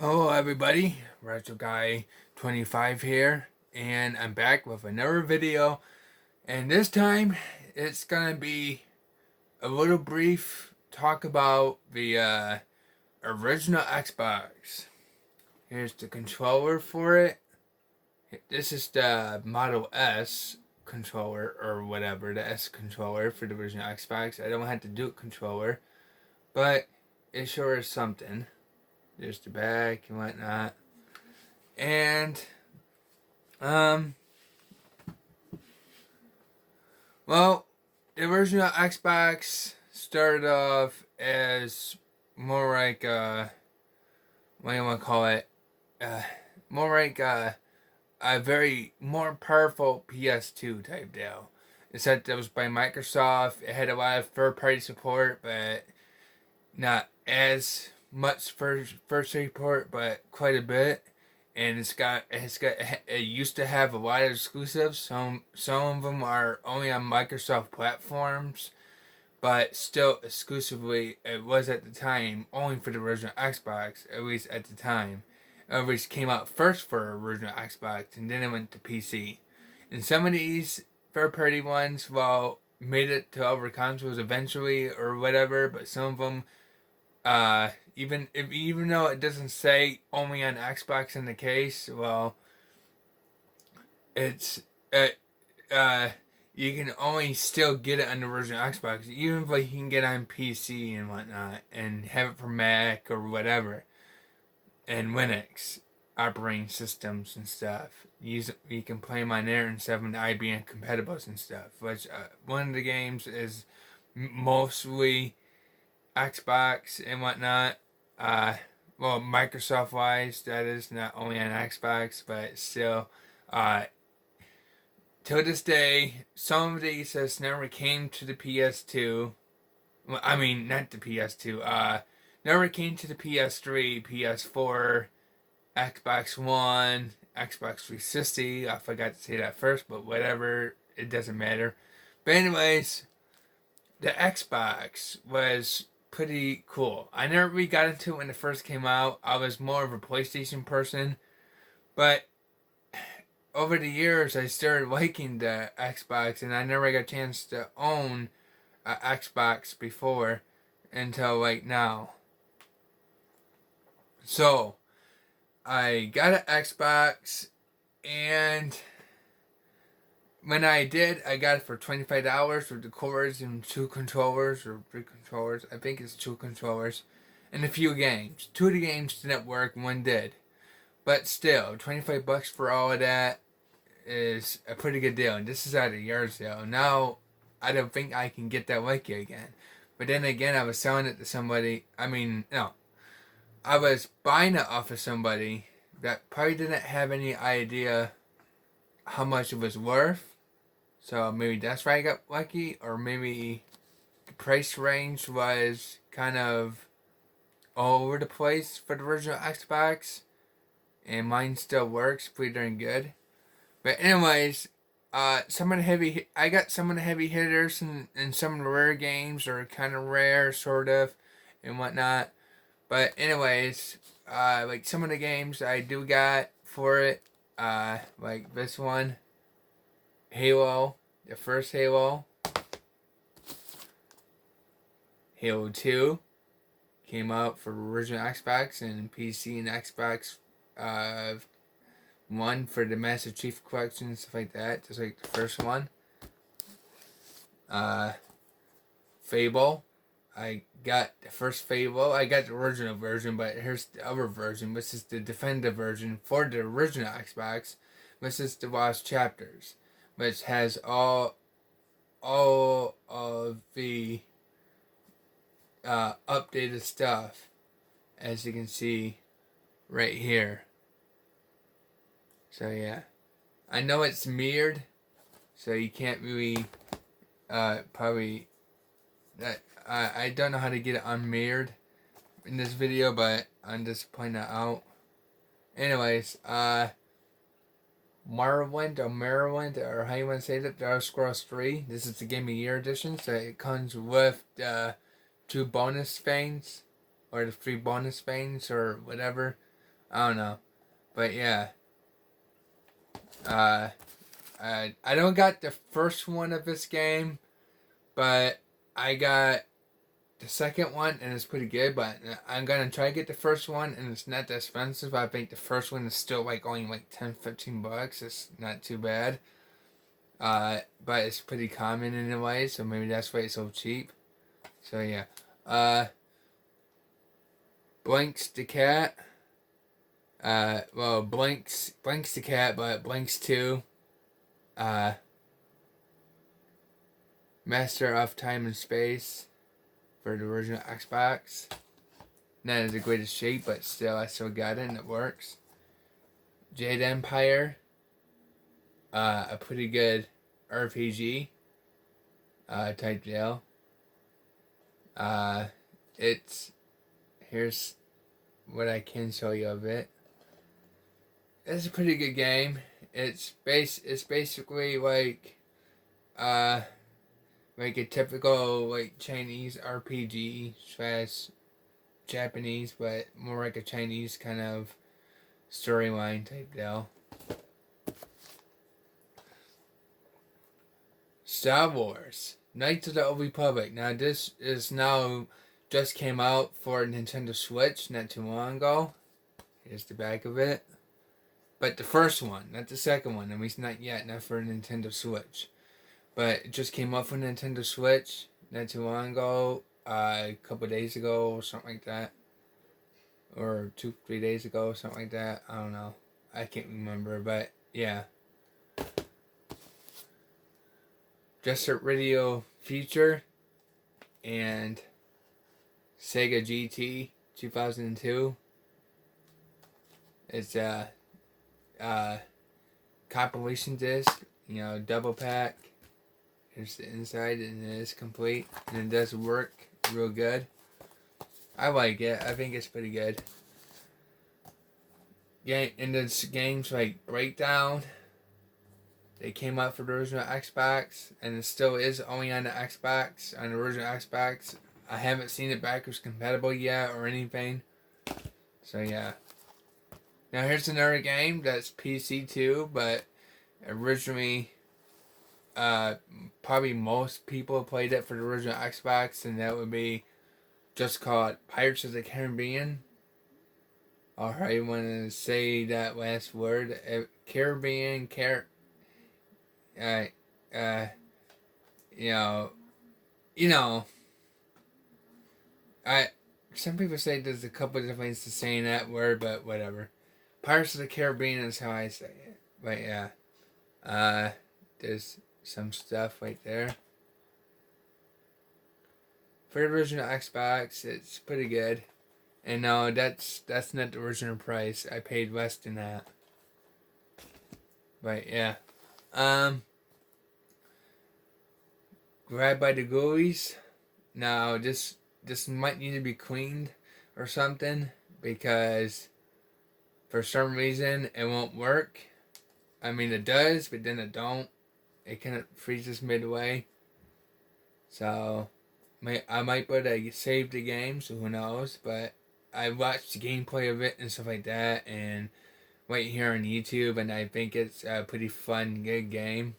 Hello, everybody. Retro Guy 25 here, and I'm back with another video. And this time, it's gonna be a little brief talk about the original Xbox. Here's the controller for it. This is the Model S controller, or whatever, the S controller for the original Xbox. I don't have to do it controller, but it sure is something. There's the back and whatnot. And Um, well, the original Xbox started off as more like what do you want to call it? Uh, more like a very more powerful PS2 type deal. It said that was by Microsoft. It had a lot of third party support, but not as much first support, but quite a bit. And it used to have a lot of exclusives. Some of them are only on Microsoft platforms, but still exclusively. It was at the time only for the original Xbox, at least at the time. It always came out first for original Xbox, and then it went to PC. And some of these third party ones, well, made it to other consoles eventually or whatever, but some of them even though it doesn't say only on Xbox in the case, well, it's uh you can only still get it on the original Xbox, even if like you can get it on PC and whatnot, and have it for Mac or whatever, and Linux operating systems and stuff. You can play them on there instead of the IBM compatibles and stuff. Which one of the games is mostly Xbox and whatnot. Uh, well, Microsoft wise, that is not only on Xbox, but still, uh, till this day, some of these has never came to the PS2. Well, I mean, not the PS2. Never came to the PS3, PS4, Xbox One, Xbox 360. I forgot to say that first, but whatever. It doesn't matter. But anyways, the Xbox was pretty cool. I never really got into it when it first came out. I was more of a PlayStation person, but over the years I started liking the Xbox, and I never got a chance to own an Xbox before until like now. So I got an Xbox, and when I did, I got it for $25 with the cords and two controllers or three controllers. I think it's two controllers and a few games. Two of the games didn't work, one did. But still, $25 for all of that is a pretty good deal. And this is at a yard sale. Now, I don't think I can get that lucky again. But then again, I was selling it to somebody. I mean, no. I was buying it off of somebody that probably didn't have any idea how much it was worth. So maybe that's why I got lucky, or maybe the price range was kind of all over the place for the original Xbox, and mine still works pretty darn good. But anyways, I got some of the heavy hitters, and some of the rare games are kind of rare, sort of, and whatnot. But anyways, like some of the games I do got for it, like this one, Halo, the first Halo, Halo 2 came out for original Xbox and PC and Xbox One for the Master Chief Collection and stuff like that, just like the first one. Uh, Fable. I got the first Fable. I got the original version, but here's the other version. This is the definitive version for the original Xbox. This is the Lost Chapters, which has all of the updated stuff, as you can see right here. So yeah, I know it's mirrored, so you can't really probably that I don't know how to get it unmirrored in this video, but I'm just pointing that out. Anyways, Morrowind, or how you want to say that, The Elder Scrolls 3. This is the Game of Year edition, so it comes with two bonus veins, or the three bonus veins, or whatever. I don't know. But yeah. I don't got the first one of this game, but I got the second one and it's pretty good. But I'm gonna try to get the first one and it's not that expensive. I think the first one is still like only like 10-15 bucks. It's not too bad. But it's pretty common in a way, so maybe that's why it's so cheap. So yeah. Blinks the cat. Well, Blinks the cat, but Blinks 2. Master of Time and Space for the original Xbox. Not in the greatest shape, but still, I still got it and it works. Jade Empire. A pretty good RPG. Type deal. Here's what I can show you of it. It's a pretty good game. It's basically like a typical like Chinese RPG / Japanese, but more like a Chinese kind of storyline type deal. Star Wars Knights of the Old Republic. Now this is now just came out for Nintendo Switch not too long ago. Here's the back of it. But the first one, not the second one. At least not yet, not for Nintendo Switch. But it just came up for Nintendo Switch not too long ago. A couple days ago or something like that. Or 2-3 days ago, something like that. I don't know. I can't remember, but yeah. Jet Set Radio Future and Sega GT 2002. It's a compilation disc, double pack. Here's the inside, and it is complete, and it does work real good. I like it. I think it's pretty good. And there's games like Breakdown. They came out for the original Xbox, and it still is only on the Xbox, on the original Xbox. I haven't seen it backwards compatible yet or anything. So yeah. Now here's another game that's PC too, but originally, probably most people played it for the original Xbox, and that would be just called Pirates of the Caribbean. Or how you want to say that last word? Caribbean, I. Some people say there's a couple of different ways to saying that word, but whatever. Pirates of the Caribbean is how I say it. But yeah. There's some stuff right there. For the original Xbox, it's pretty good. And no, that's not the original price. I paid less than that. But yeah. Grabbed by the Ghoulies. Now this might need to be cleaned or something, because for some reason it won't work. I mean it does, but then it don't. It kind of freezes midway. So I might put a save the game, so who knows, but I watched the gameplay of it and stuff like that, and right here on YouTube, and I think it's a pretty fun, good game.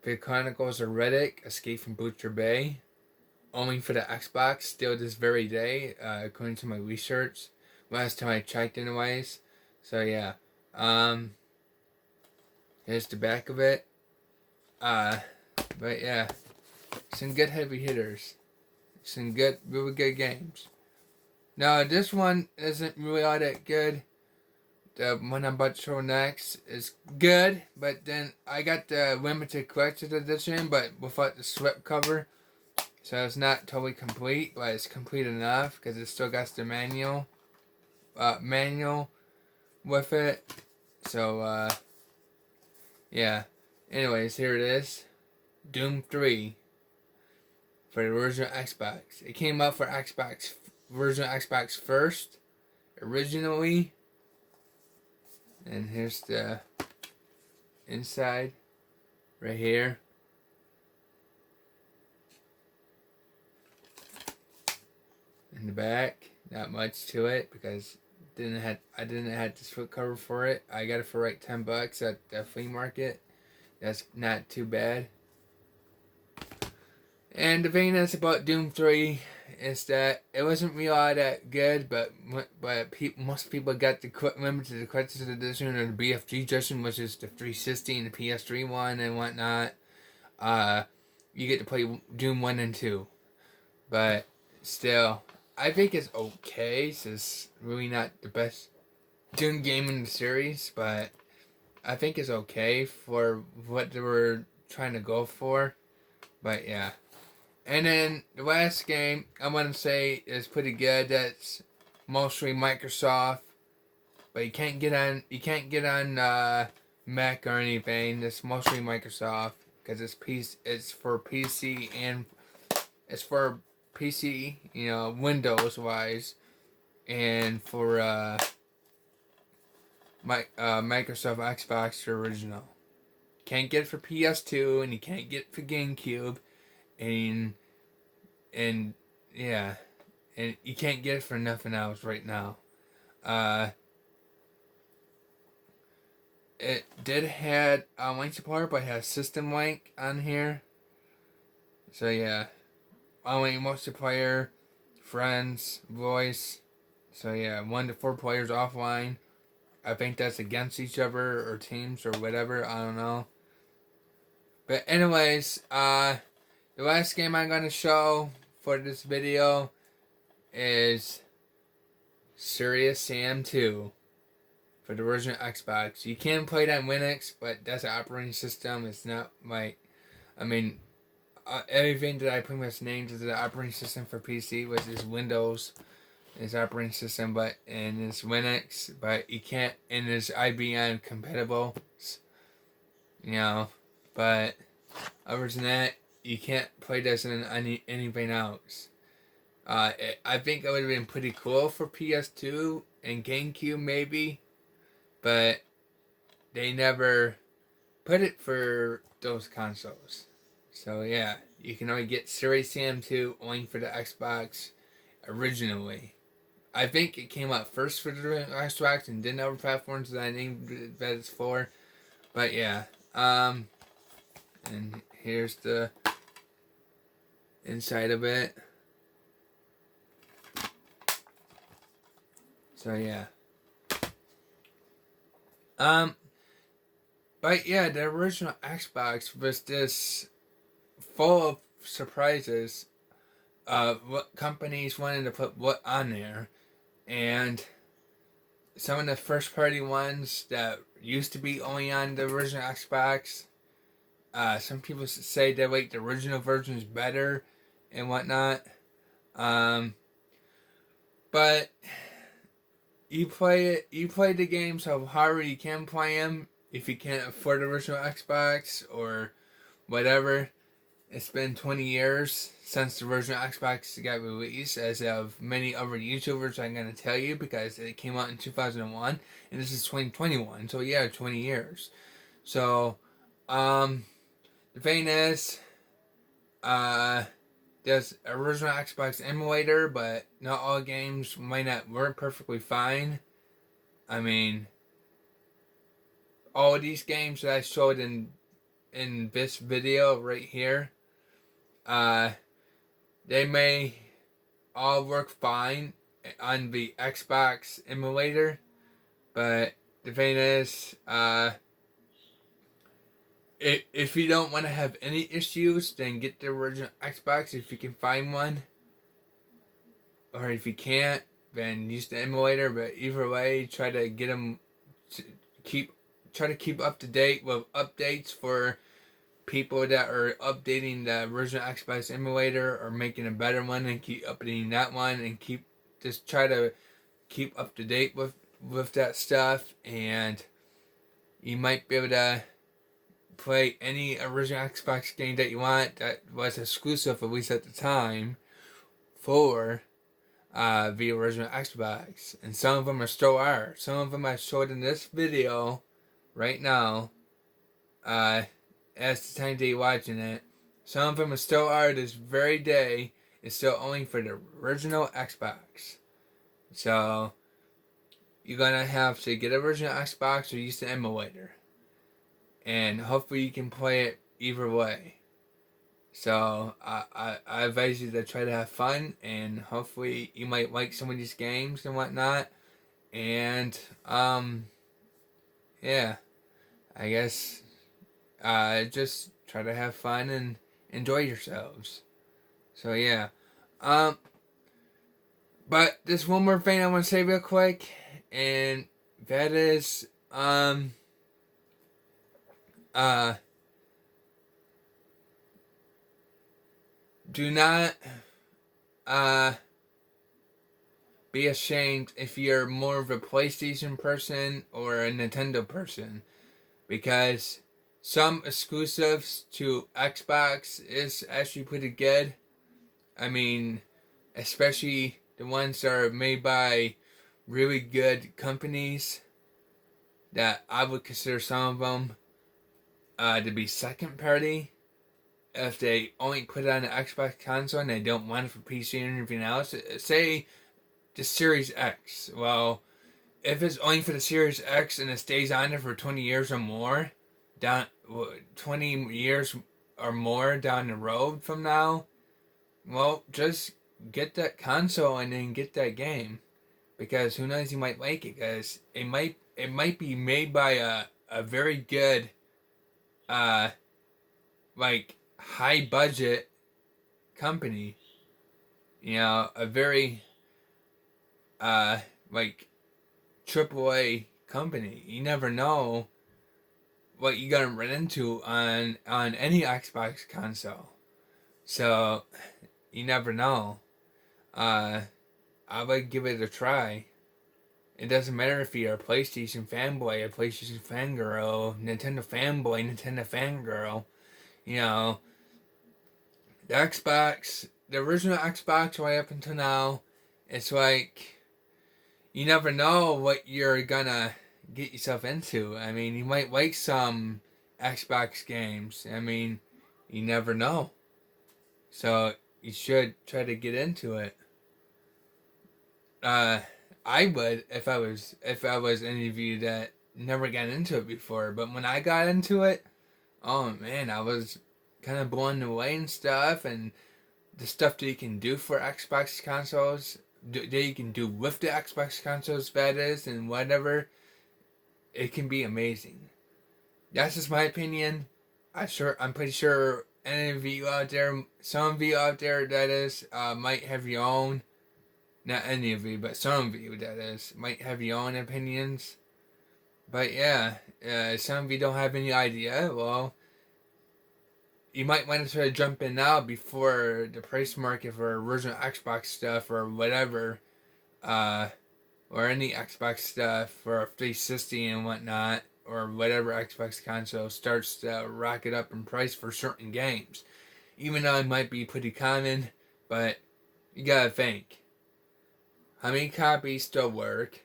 The Chronicles of Riddick: Escape from Butcher Bay, only for the Xbox, still this very day, according to my research. Last time I checked, anyways. So yeah, here's the back of it. But yeah, some good heavy hitters, some really good games. Now this one isn't really all that good. The one I'm about to show next is good, but then I got the limited collector's edition, but without the slip cover, so it's not totally complete, but it's complete enough because it still got the manual with it. So yeah. Anyways, here it is, Doom 3 for the original Xbox. It came out for original Xbox first, originally. And here's the inside, right here. in the back. Not much to it because I didn't have the slip cover for it. I got it for like $10 at the flea market. That's not too bad. And the thing that's about Doom 3 is that it wasn't really all that good, but most people got the limited collector's edition or the BFG edition, which is the 360 and the PS3 one and whatnot. You get to play Doom 1 and 2. But still, I think it's okay. It's really not the best Doom game in the series, but I think it's okay for what they were trying to go for. But yeah. And then the last game I want to say is pretty good. That's mostly Microsoft, but you can't get on Mac or anything. It's mostly Microsoft because it's for PC and it's for PC, Windows wise, and for Microsoft Xbox original. Can't get it for PS2 and you can't get it for GameCube. And yeah, and you can't get it for nothing else right now. It did had link support, but it has System Link on here. So yeah, only multiplayer, friends, voice. So yeah, 1 to 4 players offline. I think that's against each other or teams or whatever. I don't know. But anyways, the last game I'm going to show for this video is Serious Sam 2 for the original Xbox. You can play it on Linux, but that's an operating system. It's not everything that I pretty much named as the operating system for PC was just Windows. It's operating system, but and it's Linux, but you can't, and it's IBM compatible. But other than that, you can't play this in anything else. I think it would have been pretty cool for PS2 and GameCube maybe, but they never put it for those consoles. So yeah, you can only get Serious Sam 2 only for the Xbox originally. I think it came out first for the Xbox and didn't have platforms that I named that it's for. But yeah, and here's the inside of it. So yeah. But yeah, the original Xbox was this full of surprises. What companies wanted to put what on there, and some of the first party ones that used to be only on the original Xbox. Some people say they like the original version is better and whatnot. But you play the games however you can play them. If you can't afford the original Xbox or whatever. It's been 20 years since the original Xbox got released, as of many other YouTubers I'm going to tell you, because it came out in 2001, and this is 2021, so yeah, 20 years. So, the thing is, there's original Xbox emulator, but not all games might not work perfectly fine. I mean, all of these games that I showed in this video right here, they may all work fine on the Xbox emulator, but the thing is, if you don't want to have any issues, then get the original Xbox if you can find one, or if you can't, then use the emulator. But either way, try to get them try to keep up to date with updates for people that are updating the original Xbox emulator or making a better one, and keep updating that one, and try to keep up to date with that stuff, and you might be able to play any original Xbox game that you want that was exclusive, at least at the time, for the original Xbox. And some of them still are. Some of them I showed in this video right now. As the time that you're watching it, some of them still are this very day, it's still only for the original Xbox. So you're gonna have to get a original Xbox or use the emulator, and hopefully you can play it either way. So I advise you to try to have fun, and hopefully you might like some of these games and whatnot. And yeah, I guess just try to have fun and enjoy yourselves. So yeah, um, but there's one more thing I want to say real quick, and that is uh do not uh be ashamed if you're more of a PlayStation person or a Nintendo person, because some exclusives to Xbox is actually pretty good. I mean, especially the ones that are made by really good companies that I would consider some of them to be second party. If they only put it on the Xbox console and they don't want it for PC or anything else, say the Series X. Well, if it's only for the Series X and it stays on there for 20 years or more, 20 years or more down the road from now, well, just get that console and then get that game, because who knows, you might like it, because it might be made by a very good uh like high budget company, a very uh like AAA company. You never know what you're gonna run into on any Xbox console. So you never know. Uh, I would give it a try. It doesn't matter if you're a PlayStation fanboy, a PlayStation fangirl, Nintendo fanboy, Nintendo fangirl. You know, the Xbox, the original Xbox, right up until now, it's like you never know what you're gonna get yourself into. I mean, you might like some Xbox games. I mean, you never know. So you should try to get into it. Uh, I would if I was any of you that never got into it before. But when I got into it, oh man, I was kind of blown away and stuff, and the stuff that you can do for Xbox consoles, that you can do with the Xbox consoles, that is, and whatever, it can be amazing. That's just my opinion. I'm pretty sure any of you out there, some of you out there, that is, might have your own. Not any of you, but some of you, that is, might have your own opinions. But yeah, some of you don't have any idea. Well, you might want to try to jump in now before the price market for original Xbox stuff or whatever, uh, or any Xbox stuff for 360 and whatnot, or whatever Xbox console starts to rocket up in price for certain games. Even though it might be pretty common, but you gotta think. How many copies still work?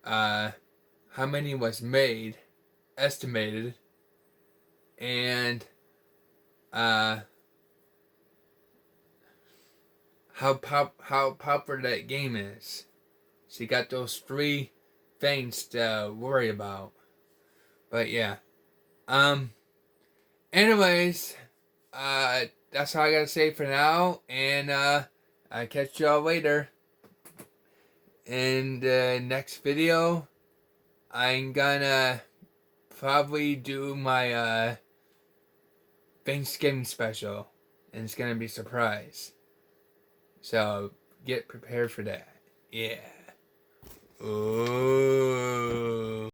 How many was made, estimated, and how popular that game is. So you got those three things to worry about. But yeah. Anyways, that's all I gotta say for now, and I'll catch y'all later. In the next video, I'm gonna probably do my Thanksgiving special, and it's gonna be a surprise. So get prepared for that. Yeah. Ooh.